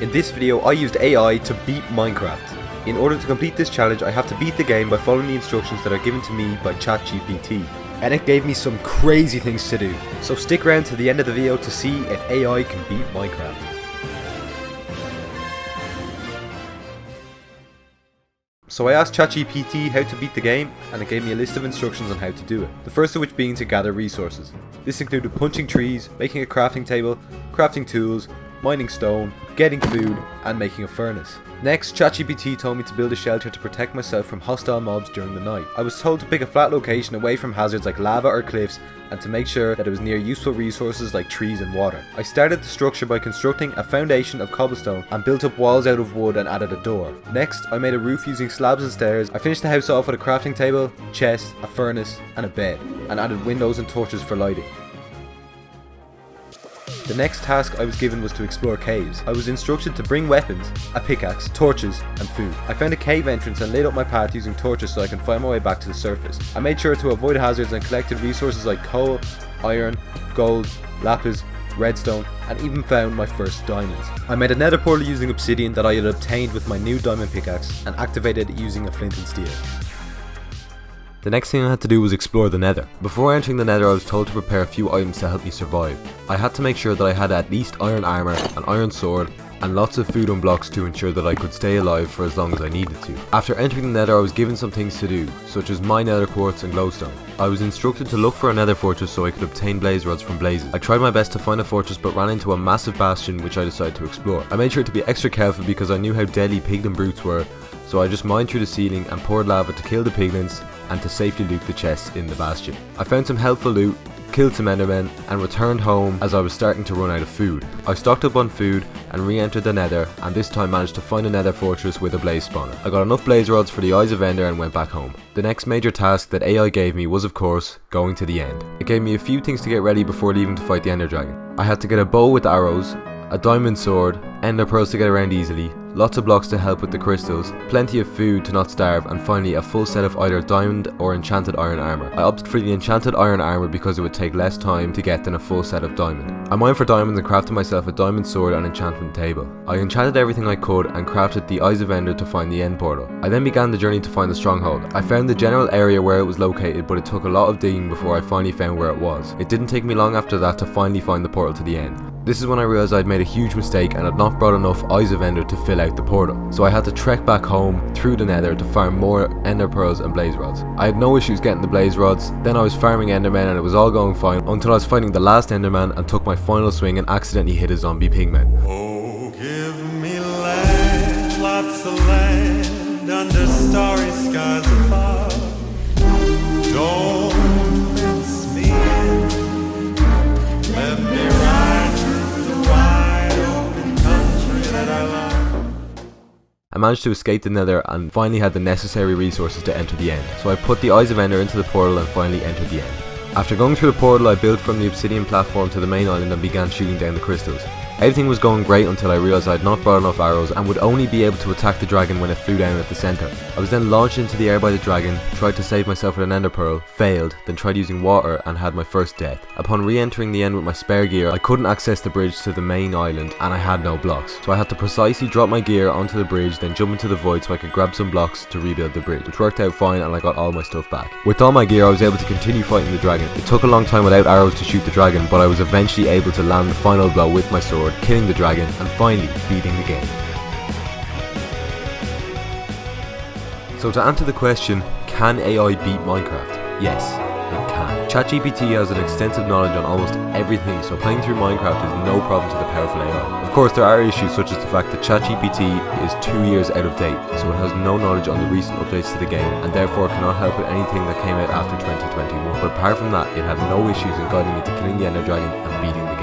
In this video, I used AI to beat Minecraft. In order to complete this challenge, I have to beat the game by following the instructions that are given to me by ChatGPT. And it gave me some crazy things to do. So stick around to the end of the video to see if AI can beat Minecraft. So I asked ChatGPT how to beat the game, and it gave me a list of instructions on how to do it. The first of which being to gather resources. This included punching trees, making a crafting table, crafting tools, mining stone, getting food, and making a furnace. Next, ChatGPT told me to build a shelter to protect myself from hostile mobs during the night. I was told to pick a flat location away from hazards like lava or cliffs, and to make sure that it was near useful resources like trees and water. I started the structure by constructing a foundation of cobblestone and built up walls out of wood and added a door. Next, I made a roof using slabs and stairs. I finished the house off with a crafting table, chest, a furnace, and a bed, and added windows and torches for lighting. The next task I was given was to explore caves. I was instructed to bring weapons, a pickaxe, torches, and food. I found a cave entrance and lit up my path using torches so I can find my way back to the surface. I made sure to avoid hazards and collected resources like coal, iron, gold, lapis, redstone, and even found my first diamonds. I made a nether portal using obsidian that I had obtained with my new diamond pickaxe and activated it using a flint and steel. The next thing I had to do was explore the nether. Before entering the nether, I was told to prepare a few items to help me survive. I had to make sure that I had at least iron armor, an iron sword, and lots of food and blocks to ensure that I could stay alive for as long as I needed to. After entering the nether, I was given some things to do, such as mine nether quartz and glowstone. I was instructed to look for a nether fortress so I could obtain blaze rods from blazes. I tried my best to find a fortress but ran into a massive bastion which I decided to explore. I made sure to be extra careful because I knew how deadly piglin brutes were, so I just mined through the ceiling and poured lava to kill the piglins and to safely loot the chests in the bastion. I found some helpful loot, killed some endermen, and returned home as I was starting to run out of food. I stocked up on food and re-entered the nether, and this time managed to find a nether fortress with a blaze spawner. I got enough blaze rods for the eyes of Ender and went back home. The next major task that AI gave me was, of course, going to the end. It gave me a few things to get ready before leaving to fight the ender dragon. I had to get a bow with arrows, a diamond sword, ender pearls to get around easily, lots of blocks to help with the crystals, plenty of food to not starve, and finally a full set of either diamond or enchanted iron armor. I opted for the enchanted iron armor because it would take less time to get than a full set of diamond. I mined for diamonds and crafted myself a diamond sword and enchantment table. I enchanted everything I could and crafted the eyes of Ender to find the end portal. I then began the journey to find the stronghold. I found the general area where it was located, but it took a lot of digging before I finally found where it was. It didn't take me long after that to finally find the portal to the end. This is when I realised I'd made a huge mistake and had not brought enough eyes of Ender to fill out the portal. So I had to trek back home through the nether to farm more ender pearls and blaze rods. I had no issues getting the blaze rods, then I was farming endermen and it was all going fine until I was fighting the last enderman and took my final swing and accidentally hit a zombie pigman. Oh, give me land, lots of land under starry skies above. Don't fence me in, let me ride through the wide open country that I love. I managed to escape the nether and finally had the necessary resources to enter the end. So I put the eyes of Ender into the portal and finally entered the end. After going through the portal, I built from the obsidian platform to the main island and began shooting down the crystals. Everything was going great until I realised I had not brought enough arrows and would only be able to attack the dragon when it flew down at the centre. I was then launched into the air by the dragon, tried to save myself with an ender pearl, failed, then tried using water and had my first death. Upon re-entering the end with my spare gear, I couldn't access the bridge to the main island and I had no blocks. So I had to precisely drop my gear onto the bridge, then jump into the void so I could grab some blocks to rebuild the bridge, which worked out fine and I got all my stuff back. With all my gear, I was able to continue fighting the dragon. It took a long time without arrows to shoot the dragon, but I was eventually able to land the final blow with my sword, killing the dragon and finally beating the game. So to answer the question, can AI beat Minecraft? Yes, it can. ChatGPT has an extensive knowledge on almost everything, so playing through Minecraft is no problem to the powerful AI. Of course, there are issues such as the fact that ChatGPT is 2 years out of date, so it has no knowledge on the recent updates to the game and therefore cannot help with anything that came out after 2021. But apart from that, it had no issues in guiding me to killing the Ender Dragon and beating the